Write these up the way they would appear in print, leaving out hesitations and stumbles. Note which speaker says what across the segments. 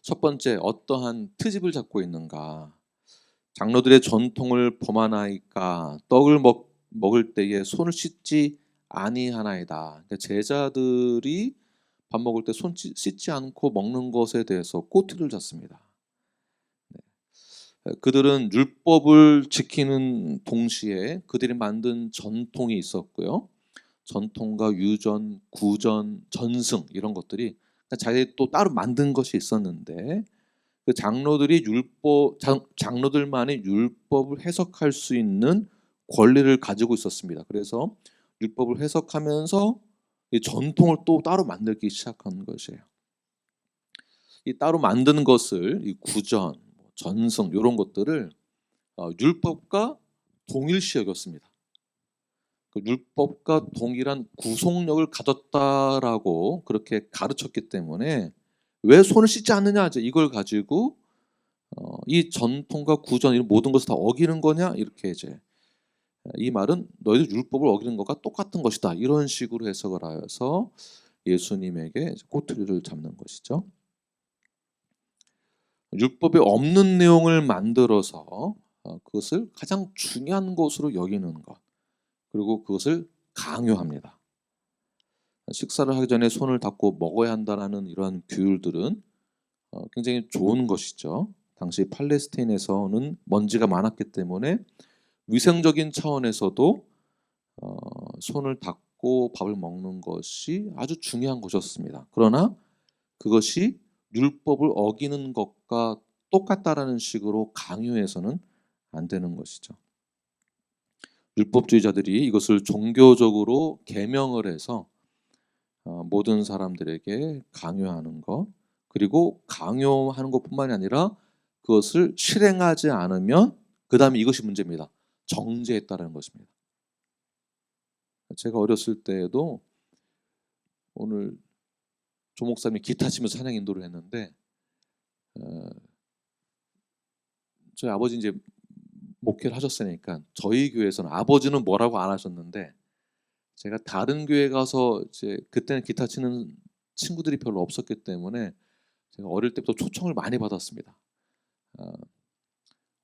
Speaker 1: 첫 번째, 어떠한 트집을 잡고 있는가? 장로들의 전통을 범하나이까 떡을 먹을 때에 손을 씻지 아니하나이다. 그러니까 제자들이 밥 먹을 때 손 씻지 않고 먹는 것에 대해서 꼬투리를 잡습니다. 그들은 율법을 지키는 동시에 그들이 만든 전통이 있었고요. 전통과 유전, 구전, 전승 이런 것들이 자기들이 또 따로 만든 것이 있었는데 그 장로들이 장로들만의 율법을 해석할 수 있는 권리를 가지고 있었습니다. 그래서 율법을 해석하면서 이 전통을 또 따로 만들기 시작한 것이에요. 이 따로 만드는 것을 이 구전, 전승 이런 것들을 율법과 동일시 여겼습니다. 그 율법과 동일한 구속력을 가졌다라고 그렇게 가르쳤기 때문에 왜 손을 씻지 않느냐 이걸 가지고 이 전통과 구전 이런 모든 것을 다 어기는 거냐 이렇게 이제 이 말은 너희들 율법을 어기는 것과 똑같은 것이다 이런 식으로 해석을 하여서 예수님에게 꼬투리를 잡는 것이죠. 율법에 없는 내용을 만들어서 그것을 가장 중요한 것으로 여기는 것 그리고 그것을 강요합니다. 식사를 하기 전에 손을 닦고 먹어야 한다는 이러한 규율들은 굉장히 좋은 것이죠. 당시 팔레스타인에서는 먼지가 많았기 때문에 위생적인 차원에서도 손을 닦고 밥을 먹는 것이 아주 중요한 것이었습니다. 그러나 그것이 율법을 어기는 것과 똑같다라는 식으로 강요해서는 안 되는 것이죠. 율법주의자들이 이것을 종교적으로 계명을 해서 모든 사람들에게 강요하는 것 그리고 강요하는 것뿐만이 아니라 그것을 실행하지 않으면 그 다음에 이것이 문제입니다. 정죄했다는 것입니다. 제가 어렸을 때에도 오늘 조 목사님이 기타 치면서 찬양 인도를 했는데 저희 아버지 이제 목회를 하셨으니까 저희 교회에서는 아버지는 뭐라고 안 하셨는데 제가 다른 교회 가서 이제 그때는 기타 치는 친구들이 별로 없었기 때문에 제가 어릴 때부터 초청을 많이 받았습니다.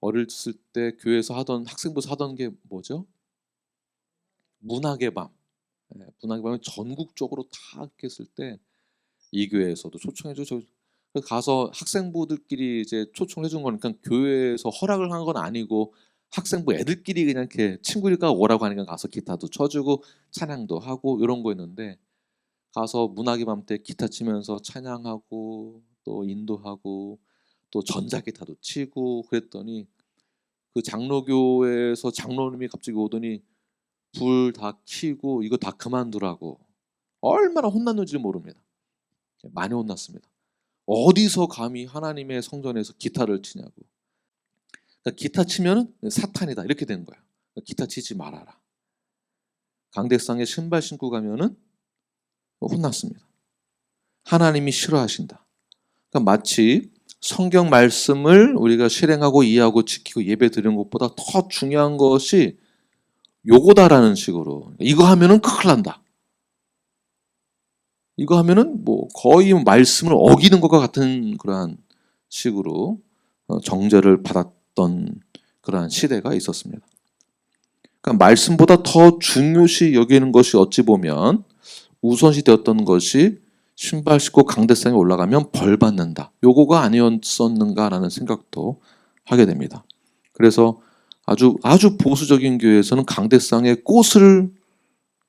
Speaker 1: 어렸을 때 교회에서 하던 학생부에서 하던 게 뭐죠? 문학의 밤. 문학의 밤이 전국적으로 다 했을 때 이 교회에서도 초청해줘. 가서 학생부들끼리 이제 초청을 해준 거니까 교회에서 허락을 한 건 아니고 학생부 애들끼리 그냥 이렇게 친구가 오라고 하니까 가서 기타도 쳐주고 찬양도 하고 이런 거였는데 가서 문학의 밤 때 기타 치면서 찬양하고 또 인도하고 또 전자기타도 치고 그랬더니 그 장로교에서 장로님이 갑자기 오더니 불 다 켜고 이거 다 그만두라고 얼마나 혼났는지 모릅니다. 많이 혼났습니다. 어디서 감히 하나님의 성전에서 기타를 치냐고. 그러니까 기타 치면은 사탄이다 이렇게 된 거야. 그러니까 기타 치지 말아라. 강대상에 신발 신고 가면은 혼났습니다. 하나님이 싫어하신다. 그러니까 마치 성경 말씀을 우리가 실행하고 이해하고 지키고 예배 드리는 것보다 더 중요한 것이 요거다라는 식으로 이거 하면은 큰일 난다. 이거 하면은 뭐 거의 말씀을 어기는 것과 같은 그러한 식으로 정죄를 받았던 그러한 시대가 있었습니다. 그러니까 말씀보다 더 중요시 여기는 것이 어찌 보면 우선시 되었던 것이 신발 신고 강대상에 올라가면 벌 받는다. 요거가 아니었었는가라는 생각도 하게 됩니다. 그래서 아주 보수적인 교회에서는 강대상에 꽃을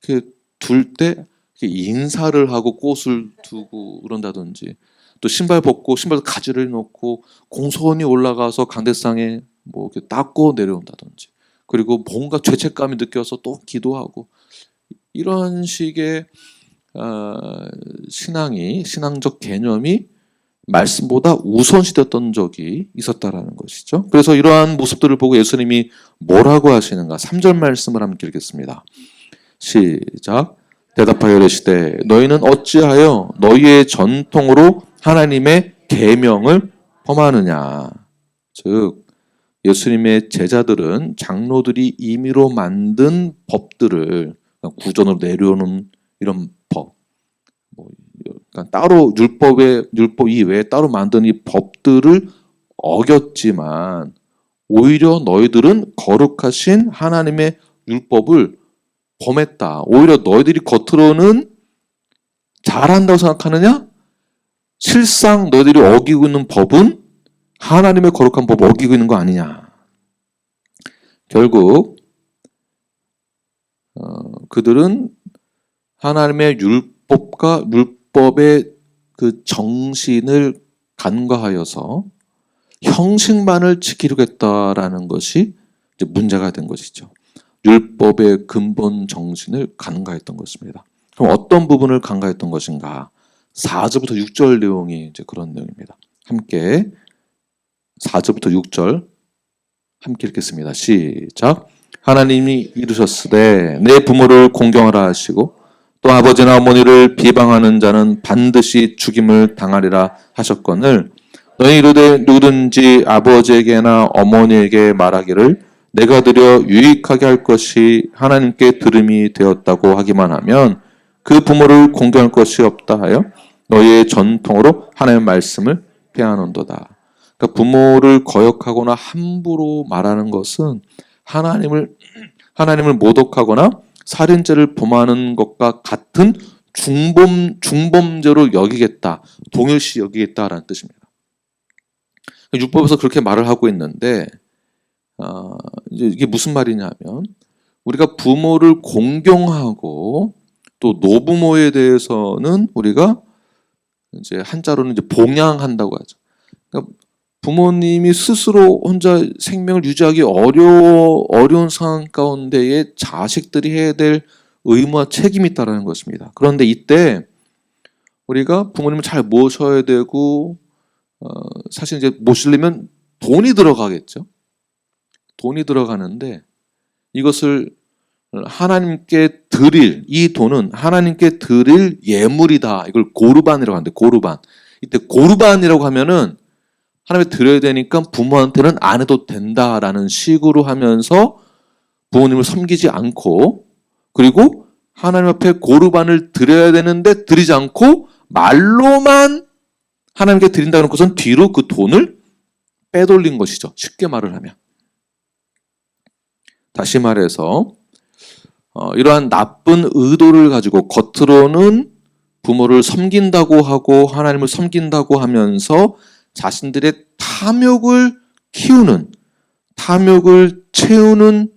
Speaker 1: 이렇게 둘 때 인사를 하고 꽃을 두고 그런다든지 또 신발 벗고 신발 가지를 놓고 공손히 올라가서 강대상에 뭐 이렇게 닦고 내려온다든지 그리고 뭔가 죄책감이 느껴서 또 기도하고 이런 식의 신앙적 개념이 말씀보다 우선시됐던 적이 있었다라는 것이죠. 그래서 이러한 모습들을 보고 예수님이 뭐라고 하시는가? 3절 말씀을 함께 읽겠습니다. 시작. 대답하여 이르시되 너희는 어찌하여 너희의 전통으로 하나님의 계명을 범하느냐. 즉 예수님의 제자들은 장로들이 임의로 만든 법들을 구전으로 내려오는 이런 법, 그러니까 따로 율법 이외에 따로 만든 이 법들을 어겼지만 오히려 너희들은 거룩하신 하나님의 율법을 범했다. 오히려 너희들이 겉으로는 잘한다고 생각하느냐? 실상 너희들이 어기고 있는 법은 하나님의 거룩한 법을 어기고 있는 거 아니냐. 결국 그들은 하나님의 율법과 율법의 그 정신을 간과하여서 형식만을 지키려고 했다라는 것이 이제 문제가 된 것이죠. 율법의 근본 정신을 간과했던 것입니다. 그럼 어떤 부분을 간과했던 것인가? 4절부터 6절 내용이 이제 그런 내용입니다. 함께 4절부터 6절 함께 읽겠습니다. 시작. 하나님이 이르셨으되 내 부모를 공경하라 하시고 또 아버지나 어머니를 비방하는 자는 반드시 죽임을 당하리라 하셨거늘 너희 이르되 누구든지 아버지에게나 어머니에게 말하기를 내가 드려 유익하게 할 것이 하나님께 들음이 되었다고 하기만 하면 그 부모를 공경할 것이 없다 하여 너희의 전통으로 하나님의 말씀을 폐하는도다. 그러니까 부모를 거역하거나 함부로 말하는 것은 하나님을 모독하거나 살인죄를 범하는 것과 같은 중범죄로 여기겠다, 동일시 여기겠다라는 뜻입니다. 율법에서 그렇게 말을 하고 있는데 이제 이게 무슨 말이냐면 우리가 부모를 공경하고 또 노부모에 대해서는 우리가 이제 한자로는 이제 봉양한다고 하죠. 그러니까 부모님이 스스로 혼자 생명을 유지하기 어려운 상황 가운데에 자식들이 해야 될 의무와 책임이 있다는 것입니다. 그런데 이때 우리가 부모님을 잘 모셔야 되고 사실 이제 모시려면 돈이 들어가겠죠. 돈이 들어가는데 이것을 하나님께 드릴, 이 돈은 하나님께 드릴 예물이다. 이걸 고르반이라고 하는데 고르반. 이때 고르반이라고 하면은 하나님께 드려야 되니까 부모한테는 안 해도 된다라는 식으로 하면서 부모님을 섬기지 않고 그리고 하나님 앞에 고르반을 드려야 되는데 드리지 않고 말로만 하나님께 드린다는 것은 뒤로 그 돈을 빼돌린 것이죠. 쉽게 말을 하면. 다시 말해서 이러한 나쁜 의도를 가지고 겉으로는 부모를 섬긴다고 하고 하나님을 섬긴다고 하면서 자신들의 탐욕을 키우는, 탐욕을 채우는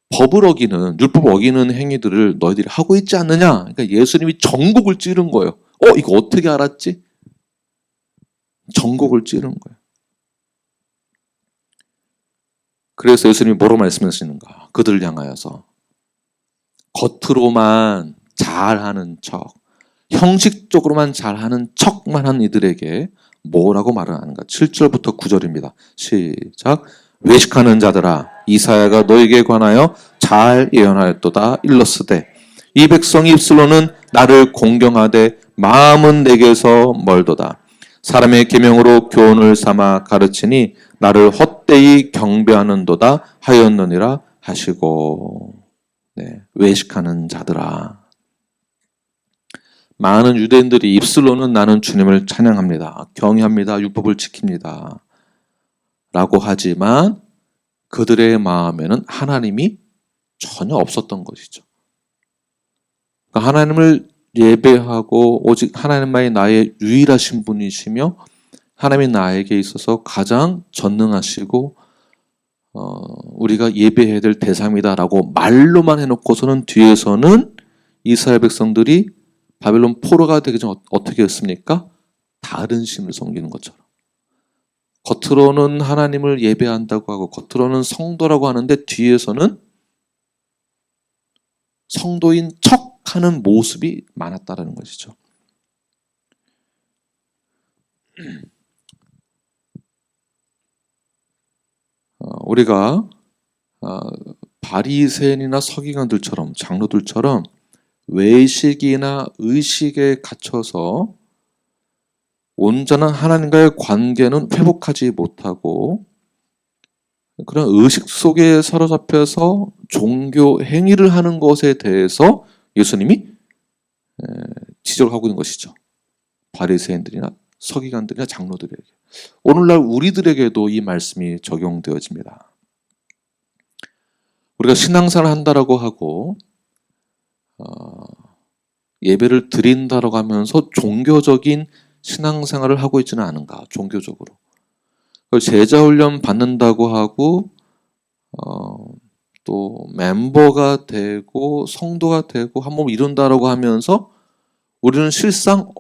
Speaker 1: 법을 어기는, 율법을 어기는 행위들을 너희들이 하고 있지 않느냐? 그러니까 예수님이 전곡을 찌른 거예요. 이거 어떻게 알았지? 전곡을 찌른 거예요. 그래서 예수님이 뭐로 말씀하시는가? 그들을 향하여서 겉으로만 잘하는 척, 형식적으로만 잘하는 척만 한 이들에게 뭐라고 말을 하는가? 7절부터 9절입니다. 시작. 외식하는 자들아 이사야가 너에게 관하여 잘 예언하였도다. 일러스되 이 백성이 입술로는 나를 공경하되 마음은 내게서 멀도다. 사람의 계명으로 교훈을 삼아 가르치니 나를 헛되이 경배하는도다 하였느니라 하시고. 네, 외식하는 자들아. 많은 유대인들이 입술로는 나는 주님을 찬양합니다. 경외합니다. 율법을 지킵니다. 라고 하지만 그들의 마음에는 하나님이 전혀 없었던 것이죠. 그러니까 하나님을 예배하고 오직 하나님만이 나의 유일하신 분이시며 하나님이 나에게 있어서 가장 전능하시고 우리가 예배해야 될 대상이다라고 말로만 해놓고서는 뒤에서는 이스라엘 백성들이 바벨론 포로가 되기 전 어떻게 했습니까? 다른 신을 섬기는 것처럼. 겉으로는 하나님을 예배한다고 하고 겉으로는 성도라고 하는데 뒤에서는 성도인 척하는 모습이 많았다라는 것이죠. 우리가 바리새인이나 서기관들처럼 장로들처럼 외식이나 의식에 갇혀서 온전한 하나님과의 관계는 회복하지 못하고 그런 의식 속에 사로잡혀서 종교 행위를 하는 것에 대해서 예수님이 지적하고 있는 것이죠. 바리새인들이나 서기관들이나 장로들에게. 오늘날 우리들에게도 이 말씀이 적용되어집니다. 우리가 신앙생활을 한다라고 하고 예배를 드린다라고 하면서 종교적인 신앙생활을 하고 있지는 않은가, 종교적으로. 제자훈련 받는다고 하고 또 멤버가 되고 성도가 되고 한 몸 이룬다라고 하면서 우리는 실상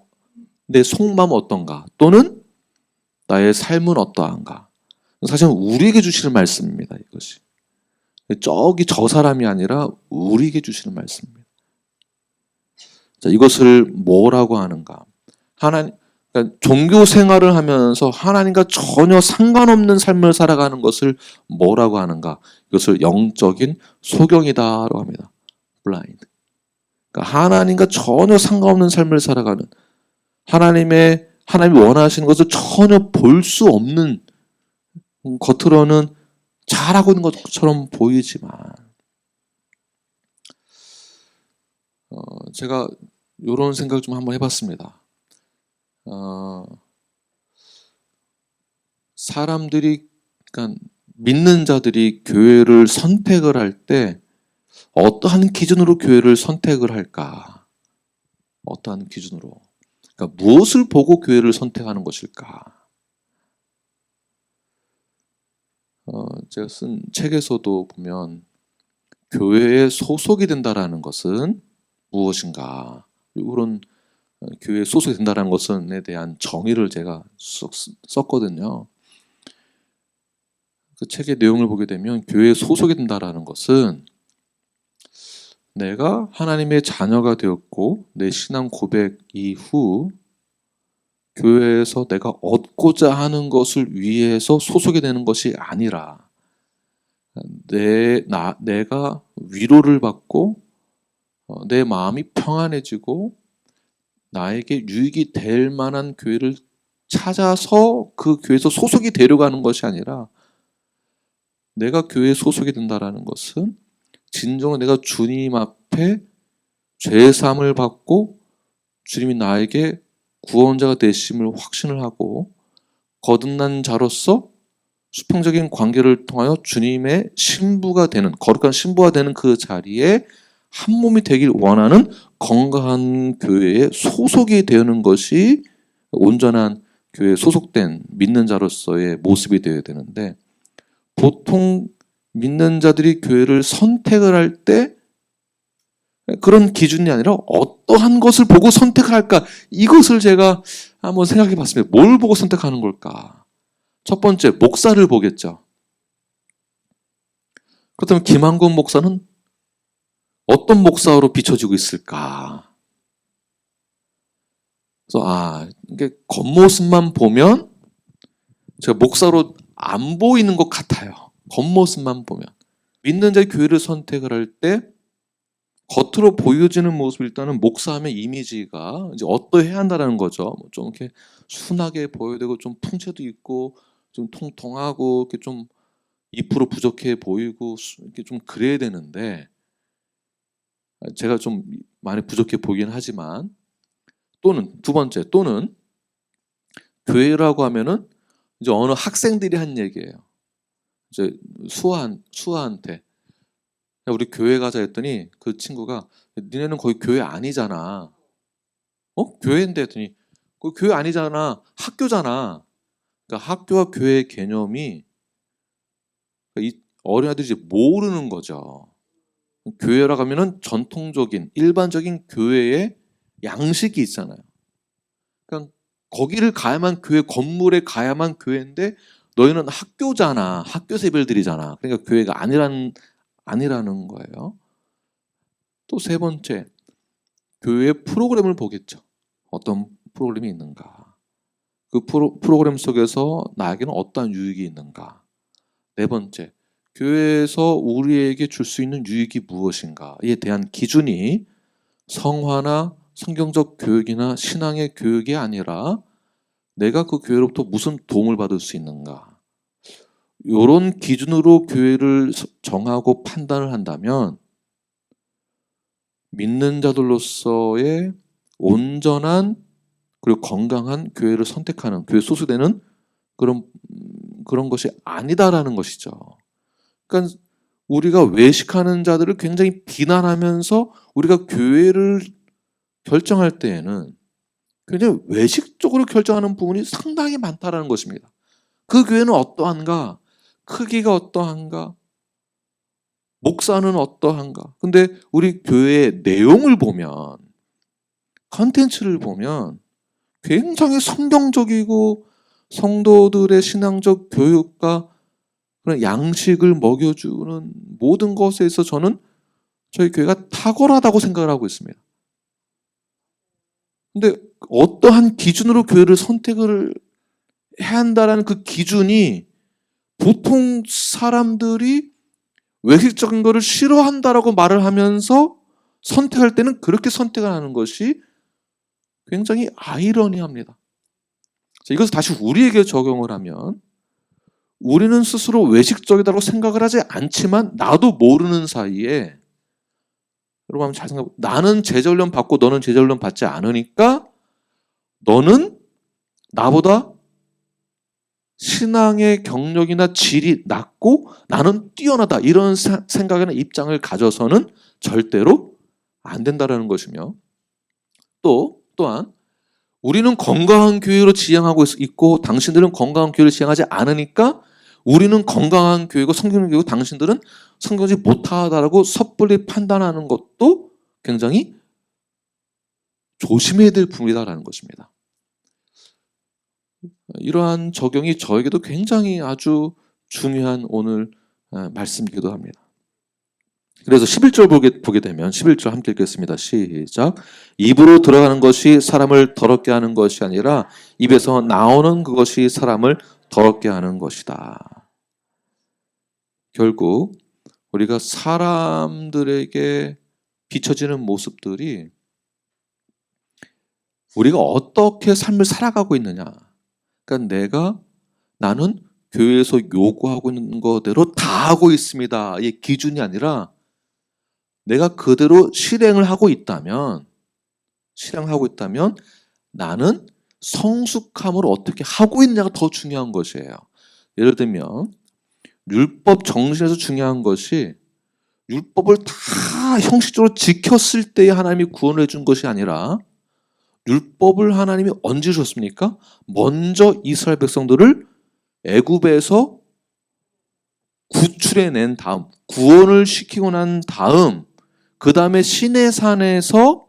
Speaker 1: 내 속마음 어떤가, 또는 나의 삶은 어떠한가. 사실은 우리에게 주시는 말씀입니다. 이것이 저기 저 사람이 아니라 우리에게 주시는 말씀입니다. 자, 이것을 뭐라고 하는가? 하나님, 그러니까 종교 생활을 하면서 하나님과 전혀 상관없는 삶을 살아가는 것을 뭐라고 하는가? 이것을 영적인 소경이다라고 합니다. 블라인드. 그러니까 하나님과 전혀 상관없는 삶을 살아가는, 하나님이 원하시는 것을 전혀 볼 수 없는, 겉으로는 잘하고 있는 것처럼 보이지만, 제가 이런 생각 좀 한번 해봤습니다. 사람들이, 그러니까 믿는 자들이 교회를 선택을 할 때 어떠한 기준으로 교회를 선택을 할까? 어떠한 기준으로? 그러니까 무엇을 보고 교회를 선택하는 것일까? 제가 쓴 책에서도 보면 교회에 소속이 된다라는 것은 무엇인가? 이런 교회에 소속이 된다는 것은에 대한 정의를 제가 썼거든요. 그 책의 내용을 보게 되면 교회에 소속이 된다라는 것은 내가 하나님의 자녀가 되었고 내 신앙 고백 이후 교회에서 내가 얻고자 하는 것을 위해서 소속이 되는 것이 아니라 내가 위로를 받고 내 마음이 평안해지고 나에게 유익이 될 만한 교회를 찾아서 그 교회에서 소속이 되려고 하는 것이 아니라, 내가 교회에 소속이 된다라는 것은 진정으로 내가 주님 앞에 죄사함을 받고 주님이 나에게 구원자가 되심을 확신을 하고 거듭난 자로서 수평적인 관계를 통하여 주님의 신부가 되는, 거룩한 신부가 되는 그 자리에 한 몸이 되길 원하는 건강한 교회에 소속이 되는 것이 온전한 교회에 소속된 믿는 자로서의 모습이 되어야 되는데, 보통 믿는 자들이 교회를 선택을 할 때 그런 기준이 아니라 어떠한 것을 보고 선택을 할까? 이것을 제가 한번 생각해 봤습니다. 뭘 보고 선택하는 걸까? 첫 번째, 목사를 보겠죠. 그렇다면 김한국 목사는 어떤 목사로 비춰지고 있을까? 그래서 이게 겉모습만 보면 제가 목사로 안 보이는 것 같아요. 겉모습만 보면. 믿는 자의 교회를 선택을 할 때 겉으로 보여지는 모습, 일단은 목사함의 이미지가 이제 어떠해야 한다는 거죠. 좀 이렇게 순하게 보여야 되고, 좀 풍채도 있고, 좀 통통하고, 이렇게 좀 2% 부족해 보이고, 이렇게 좀 그래야 되는데, 제가 좀 많이 부족해 보이긴 하지만, 또는 두 번째, 또는 교회라고 하면은 이제 어느 학생들이 한 얘기예요. 이제 수아한테 우리 교회 가자 했더니 그 친구가 니네는 거의 교회 아니잖아. 교회인데 했더니 그 교회 아니잖아. 학교잖아. 그러니까 학교와 교회의 개념이 이 어린아이들이 이제 모르는 거죠. 교회라고 하면은 전통적인 일반적인 교회의 양식이 있잖아요. 그러니까 거기를 가야만 교회, 건물에 가야만 교회인데 너희는 학교잖아. 학교에서 예배드리잖아. 그러니까 교회가 아니라는 거예요. 또 세 번째, 교회 프로그램을 보겠죠. 어떤 프로그램이 있는가. 그 프로그램 속에서 나에게는 어떠한 유익이 있는가. 네 번째, 교회에서 우리에게 줄 수 있는 유익이 무엇인가에 대한 기준이 성화나 성경적 교육이나 신앙의 교육이 아니라 내가 그 교회로부터 무슨 도움을 받을 수 있는가. 이런 기준으로 교회를 정하고 판단을 한다면 믿는 자들로서의 온전한 그리고 건강한 교회를 선택하는, 교회 소수되는 그런 것이 아니다라는 것이죠. 그러니까 우리가 외식하는 자들을 굉장히 비난하면서 우리가 교회를 결정할 때에는 굉장히 외식적으로 결정하는 부분이 상당히 많다라는 것입니다. 그 교회는 어떠한가? 크기가 어떠한가? 목사는 어떠한가? 근데 우리 교회의 내용을 보면, 컨텐츠를 보면 굉장히 성경적이고 성도들의 신앙적 교육과 그런 양식을 먹여주는 모든 것에 있어 저는 저희 교회가 탁월하다고 생각을 하고 있습니다. 근데 어떠한 기준으로 교회를 선택을 해야 한다는 그 기준이 보통 사람들이 외식적인 것을 싫어한다라고 말을 하면서 선택할 때는 그렇게 선택을 하는 것이 굉장히 아이러니합니다. 이것을 다시 우리에게 적용을 하면 우리는 스스로 외식적이라고 생각을 하지 않지만 나도 모르는 사이에 여러분 한번 잘 생각해보세요. 나는 제자훈련 받고 너는 제자훈련 받지 않으니까 너는 나보다 신앙의 경력이나 질이 낮고 나는 뛰어나다, 이런 생각이나 입장을 가져서는 절대로 안 된다는 것이며, 또한 우리는 건강한 교회로 지향하고 있고 당신들은 건강한 교회를 지향하지 않으니까 우리는 건강한 교회고 성경적 교회고 당신들은 성경지 못하다라고 섣불리 판단하는 것도 굉장히 조심해야 될 부분이다라는 것입니다. 이러한 적용이 저에게도 굉장히 아주 중요한 오늘 말씀이기도 합니다. 그래서 11절 보게 되면 11절 함께 읽겠습니다. 시작. 입으로 들어가는 것이 사람을 더럽게 하는 것이 아니라 입에서 나오는 그것이 사람을 더럽게 하는 것이다. 결국 우리가 사람들에게 비춰지는 모습들이 우리가 어떻게 삶을 살아가고 있느냐. 그러니까 나는 교회에서 요구하고 있는 거대로 다 하고 있습니다. 이 기준이 아니라 내가 그대로 실행을 하고 있다면 나는 성숙함으로 어떻게 하고 있느냐가 더 중요한 것이에요. 예를 들면 율법 정신에서 중요한 것이 율법을 다 형식적으로 지켰을 때에 하나님이 구원을 해준 것이 아니라 율법을 하나님이 언제 주셨습니까? 먼저 이스라엘 백성들을 애굽에서 구출해낸 다음, 구원을 시키고 난 다음, 그 다음에 시내산에서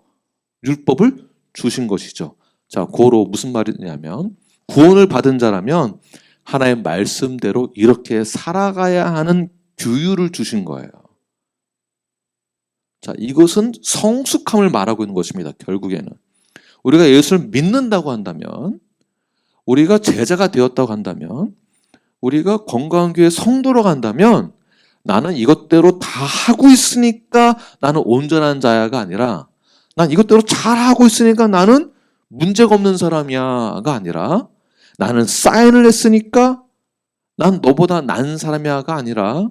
Speaker 1: 율법을 주신 것이죠. 자, 고로 무슨 말이냐면 구원을 받은 자라면 하나님의 말씀대로 이렇게 살아가야 하는 규율을 주신 거예요. 자, 이것은 성숙함을 말하고 있는 것입니다. 결국에는 우리가 예수를 믿는다고 한다면, 우리가 제자가 되었다고 한다면, 우리가 건강한 교회 성도로 간다면 나는 이것대로 다 하고 있으니까 나는 온전한 자야가 아니라 난 이것대로 잘 하고 있으니까 나는 문제가 없는 사람이야가 아니라 나는 사인을 했으니까 난 너보다 나은 사람이야가 아니라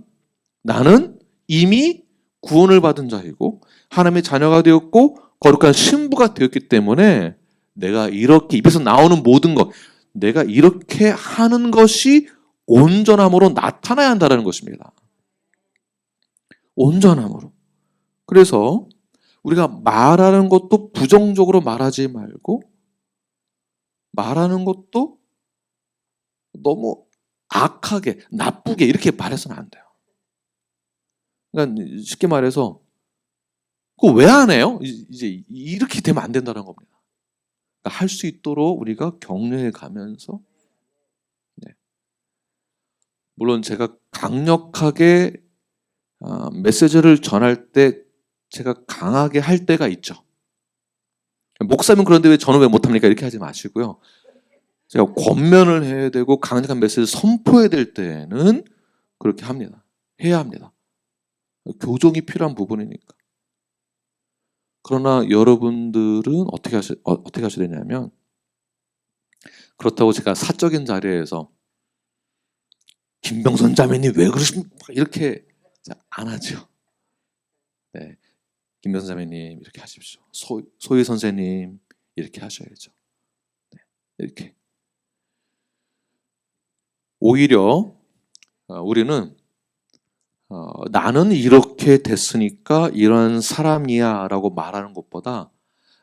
Speaker 1: 나는 이미 구원을 받은 자이고 하나님의 자녀가 되었고 거룩한 신부가 되었기 때문에 내가 이렇게 입에서 나오는 모든 것, 내가 이렇게 하는 것이 온전함으로 나타나야 한다는 것입니다. 온전함으로. 그래서 우리가 말하는 것도 부정적으로 말하지 말고 말하는 것도 너무 악하게, 나쁘게 이렇게 말해서는 안 돼요. 그러니까 쉽게 말해서 그거 왜 안 해요? 이제 이렇게 되면 안 된다는 겁니다. 그러니까 할 수 있도록 우리가 격려해 가면서, 네. 물론 제가 강력하게 메시지를 전할 때 제가 강하게 할 때가 있죠. 목사면 그런데 왜 저는 왜 못합니까? 이렇게 하지 마시고요. 제가 권면을 해야 되고 강력한 메시지를 선포해야 될 때는 그렇게 합니다. 해야 합니다. 교정이 필요한 부분이니까. 그러나 여러분들은 어떻게 하셔야 되냐면, 그렇다고 제가 사적인 자리에서 김병선 자매님 왜 그러십니까? 이렇게 안 하죠. 네, 김병선 자매님 이렇게 하십시오. 소희 선생님 이렇게 하셔야죠. 네, 이렇게. 오히려 우리는 나는 이렇게 됐으니까 이런 사람이야 라고 말하는 것보다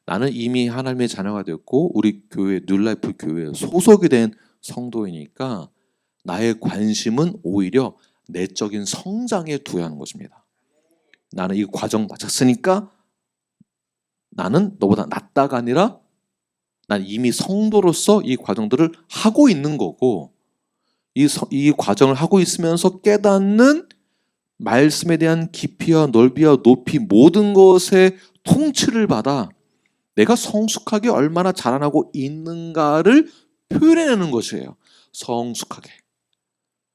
Speaker 1: 나는 이미 하나님의 자녀가 됐고 우리 교회 뉴라이프 교회에 소속이 된 성도이니까 나의 관심은 오히려 내적인 성장에 두어야 하는 것입니다. 나는 이 과정 마쳤으니까 나는 너보다 낫다가 아니라 난 이미 성도로서 이 과정들을 하고 있는 거고 이 과정을 하고 있으면서 깨닫는 말씀에 대한 깊이와 넓이와 높이 모든 것의 통치를 받아 내가 성숙하게 얼마나 자라나고 있는가를 표현해내는 것이에요. 성숙하게.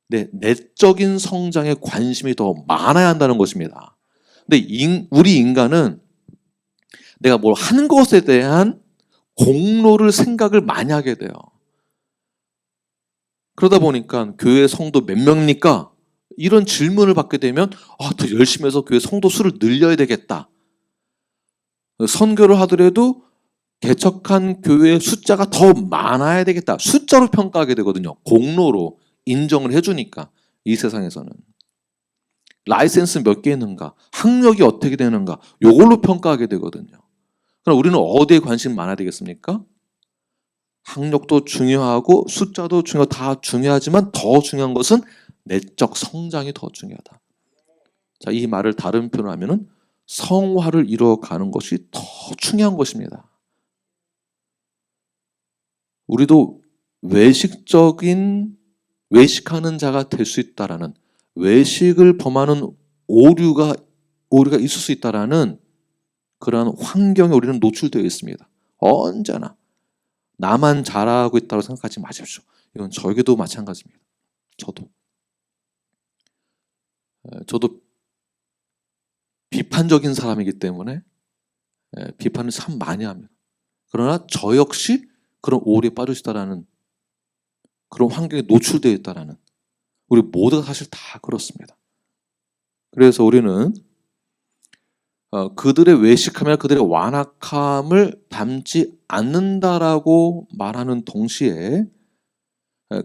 Speaker 1: 네, 내적인 성장에 관심이 더 많아야 한다는 것입니다. 근데 우리 인간은 내가 뭘 하는 것에 대한 공로를 생각을 많이 하게 돼요. 그러다 보니까 교회 성도 몇 명입니까? 이런 질문을 받게 되면 더 열심히 해서 교회 성도 수를 늘려야 되겠다. 선교를 하더라도 개척한 교회의 숫자가 더 많아야 되겠다. 숫자로 평가하게 되거든요. 공로로 인정을 해주니까 이 세상에서는. 라이센스 몇 개 있는가, 학력이 어떻게 되는가 이걸로 평가하게 되거든요. 그럼 우리는 어디에 관심 많아야 되겠습니까? 학력도 중요하고 숫자도 중요하고 다 중요하지만 더 중요한 것은 내적 성장이 더 중요하다. 자, 이 말을 다른 표현으로 하면은 성화를 이루어가는 것이 더 중요한 것입니다. 우리도 외식하는 자가 될 수 있다라는 외식을 범하는 오류가 있을 수 있다라는 그러한 환경에 우리는 노출되어 있습니다. 언제나 나만 잘하고 있다고 생각하지 마십시오. 이건 저에게도 마찬가지입니다. 저도 비판적인 사람이기 때문에 비판을 참 많이 합니다. 그러나 저 역시 그런 오류에 빠져 있다라는 그런 환경에 노출되어 있다라는 우리 모두가 사실 다 그렇습니다. 그래서 우리는 그들의 외식함이나 그들의 완악함을 담지 않는다라고 말하는 동시에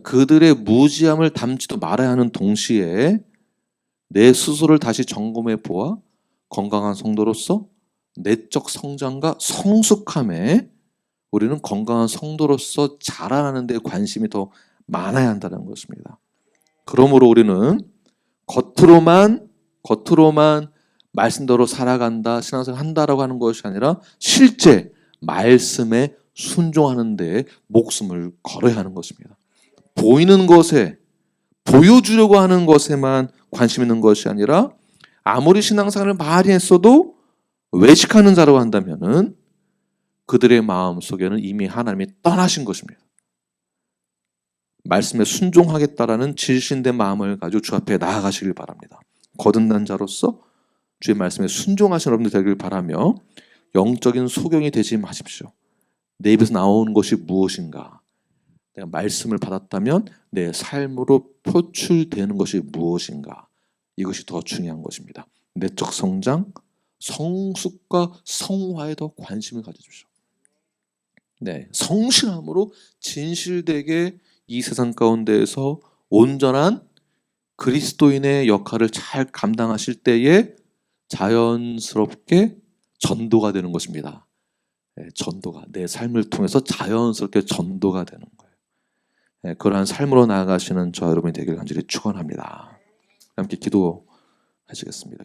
Speaker 1: 그들의 무지함을 담지도 말아야 하는 동시에 내 스스로를 다시 점검해 보아 건강한 성도로서 내적 성장과 성숙함에 우리는 건강한 성도로서 자라나는 데 관심이 더 많아야 한다는 것입니다. 그러므로 우리는 겉으로만 말씀대로 살아간다, 신앙생활 한다라고 하는 것이 아니라 실제 말씀에 순종하는 데 목숨을 걸어야 하는 것입니다. 보이는 것에, 보여주려고 하는 것에만 관심 있는 것이 아니라 아무리 신앙생활을 많이 했어도 외식하는 자라고 한다면은 그들의 마음 속에는 이미 하나님이 떠나신 것입니다. 말씀에 순종하겠다라는 질신된 마음을 가지고 주 앞에 나아가시길 바랍니다. 거듭난 자로서 주의 말씀에 순종하신 여러분들 되길 바라며 영적인 소경이 되지 마십시오. 내 입에서 나오는 것이 무엇인가? 내가 말씀을 받았다면 내 삶으로 표출되는 것이 무엇인가? 이것이 더 중요한 것입니다. 내적 성장, 성숙과 성화에 더 관심을 가져주십시오. 네, 성실함으로 진실되게 이 세상 가운데에서 온전한 그리스도인의 역할을 잘 감당하실 때에 자연스럽게 전도가 되는 것입니다. 네, 전도가 내 삶을 통해서 자연스럽게 전도가 되는 거예요. 네, 그러한 삶으로 나아가시는 저 여러분이 되길 간절히 축원합니다. 함께 기도하시겠습니다.